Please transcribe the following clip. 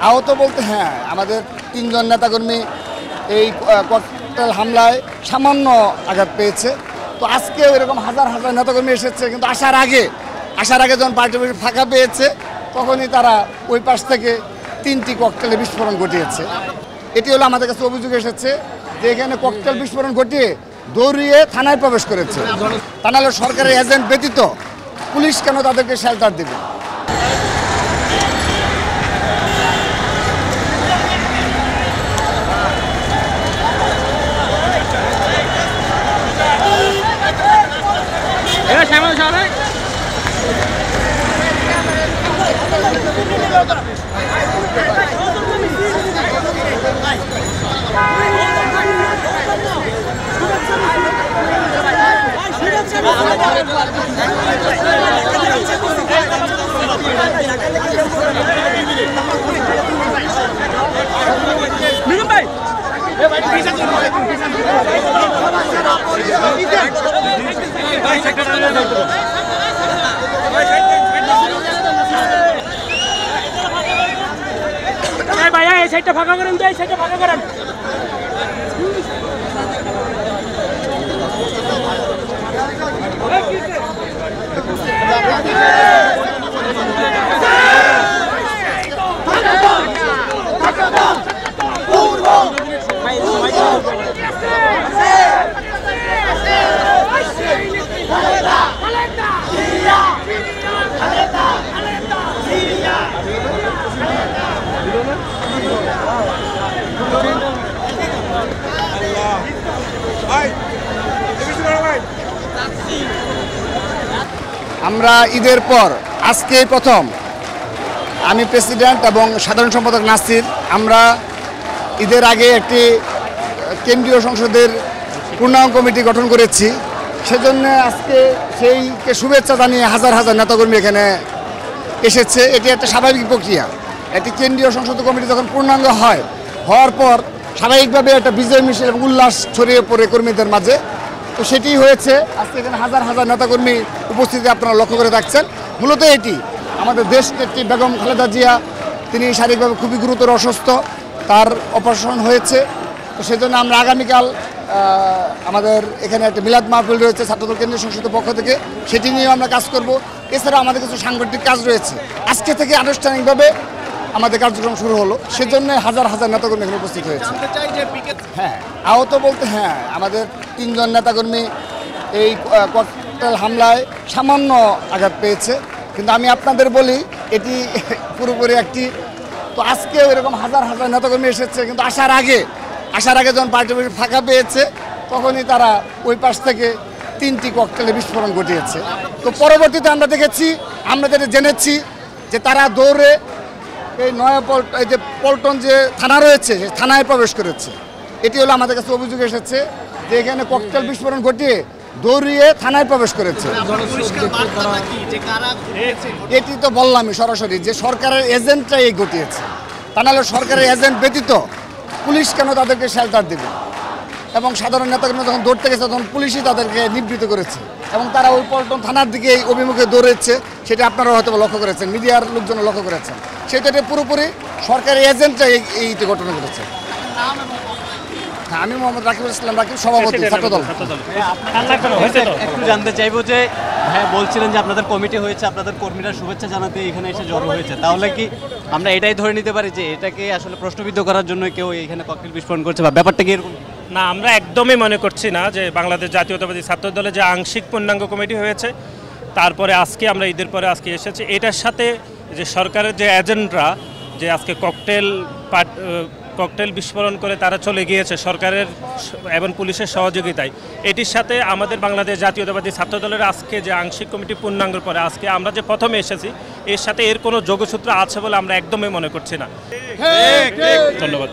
আহত বলতে হ্যাঁ, আমাদের 3 জন নেতাকর্মী এই ককটেল হামলায় সামান্য আঘাত পেয়েছে। তো আজকেও এরকম হাজার হাজার নেতাকর্মী এসেছে, কিন্তু আসার আগে যখন পার্টি ফাঁকা পেয়েছে তখনই তারা ওই পাশ থেকে 3টি ককটেলের বিস্ফোরণ ঘটিয়েছে। এটি হলো আমাদের কাছে অভিযোগ এসেছে যে এখানে ককটেল বিস্ফোরণ ঘটিয়ে দৌড়িয়ে থানায় প্রবেশ করেছে। তা নাহলে সরকারের এজেন্ট ব্যতীত পুলিশ কেন তাদেরকে শেল্টার দেবে? ভাইয়া এই সাইডটা ফাঁকা করেন তো, এই সাইডটা ফাঁকা করেন। আমরা ঈদের পর আজকে প্রথম আমি প্রেসিডেন্ট এবং সাধারণ সম্পাদক নাসির আমরা ঈদের আগে একটি কেন্দ্রীয় সংসদের পূর্ণাঙ্গ কমিটি গঠন করেছি। সেজন্য আজকে সেইকে শুভেচ্ছা জানিয়ে হাজার হাজার নেতাকর্মী এখানে এসেছে। এটি একটা স্বাভাবিক প্রক্রিয়া। একটি কেন্দ্রীয় সংসদ কমিটি যখন পূর্ণাঙ্গ হওয়ার পর স্বাভাবিকভাবে একটা বিজয় মিছিল এবং উল্লাস ছড়িয়ে পড়ে কর্মীদের মাঝে। তো সেটি হয়েছে। আজকে এখানে হাজার হাজার নেতাকর্মী উপস্থিতি আপনারা লক্ষ্য করে থাকছেন। মূলত এটি আমাদের দেশ নেত্রী বেগম খালেদা জিয়া, তিনি শারীরিকভাবে খুবই গুরুতর অসুস্থ, তার অপারেশন হয়েছে। তো সেজন্য আমরা আগামীকাল আমাদের এখানে একটা মিলাদ মাহফিল রয়েছে ছাত্রদল কেন্দ্রীয় সংসদের পক্ষ থেকে, সেটি নিয়েও আমরা কাজ করব। এছাড়াও আমাদের কিছু সাংগঠনিক কাজ রয়েছে। আজকে থেকে আনুষ্ঠানিকভাবে আমাদের কার্যক্রম শুরু হলো, সেজন্য হাজার হাজার নেতাকর্মী এখানে উপস্থিত হয়েছে। হ্যাঁ, আহত বলতে হ্যাঁ, আমাদের 3 জন নেতাকর্মী এই ককটেল হামলায় সামান্য আঘাত পেয়েছে, কিন্তু আমি আপনাদের বলি এটি পুরোপুরি একটি। তো আজকেও এরকম হাজার হাজার নেতাকর্মী এসেছে, কিন্তু আসার আগে যখন পার্টি ফাঁকা পেয়েছে তখনই তারা ওই পাশ থেকে 3টি ককটেলের বিস্ফোরণ ঘটিয়েছে। তো পরবর্তীতে আমরা দেখেছি, আমরা যেটা জেনেছি যে তারা দৌড়ে এই এই যে পল্টন যে থানা রয়েছে সেই থানায় প্রবেশ করেছে। এটি হলো আমাদের কাছে অভিযোগ এসেছে যে এখানে ককটেল বিস্ফোরণ ঘটিয়ে দৌড়িয়ে থানায় প্রবেশ করেছে। এটি তো বললামই সরাসরি যে সরকারের এজেন্টরাই এই ঘটিয়েছে। তা নাহলে সরকারের এজেন্ট ব্যতীত পুলিশ কেন তাদেরকে শেল্টার দেবে? এবং সাধারণ নেতাকর্মী যখন দৌড়তে গেছে তখন পুলিশই তাদেরকে নিবৃত্ত করেছে এবং তারা ওই পল্টন থানার দিকে এই অভিমুখে দৌড়েছে। সেটা আপনারা হয়তো লক্ষ্য করেছেন, মিডিয়ার লোকজন লক্ষ্য করেছেন। সেটা পুরোপুরি সরকারি এজেন্টরা এইটি ঘটনা ঘটেছে। হ্যাঁ, আমি মোহাম্মদ রাকিবুল ইসলাম, রাকিব, সভাপতি ছাত্রদল। একটু জানতে চাইবো যে হ্যাঁ বলছিলেন যে আপনাদের কমিটি হয়েছে, আপনাদের কর্মীরা শুভেচ্ছা জানাতে এখানে এসে জড়ো হয়েছে, তাহলে কি আমরা এটাই ধরে নিতে পারি যে এটাকে আসলে প্রশ্নবিদ্ধ করার জন্য কেউ এখানে ককটেল বিস্ফোরণ করছে বা ব্যাপারটা কি এরকম? না, আমরা একদমই মনে করছি না যে বাংলাদেশ জাতীয়তাবাদী ছাত্র দলের যে আংশিক পূর্ণাঙ্গ কমিটি হয়েছে তারপরে আজকে আমরা ঈদের পরে আজকে এসেছি, এটার সাথে যে সরকারের যে এজেন্টরা যে আজকে ককটেল বিস্ফোরণ করে তারা চলে গিয়েছে সরকারের এবং পুলিশের সহযোগিতায়, এটির সাথে আমাদের বাংলাদেশ জাতীয়তাবাদী ছাত্রদলের আজকে যে আংশিক কমিটি পূর্ণাঙ্গের পরে আজকে আমরা যে প্রথমে এসেছি এর সাথে এর কোনো যোগসূত্র আছে বলে আমরা একদমই মনে করছি না। ধন্যবাদ।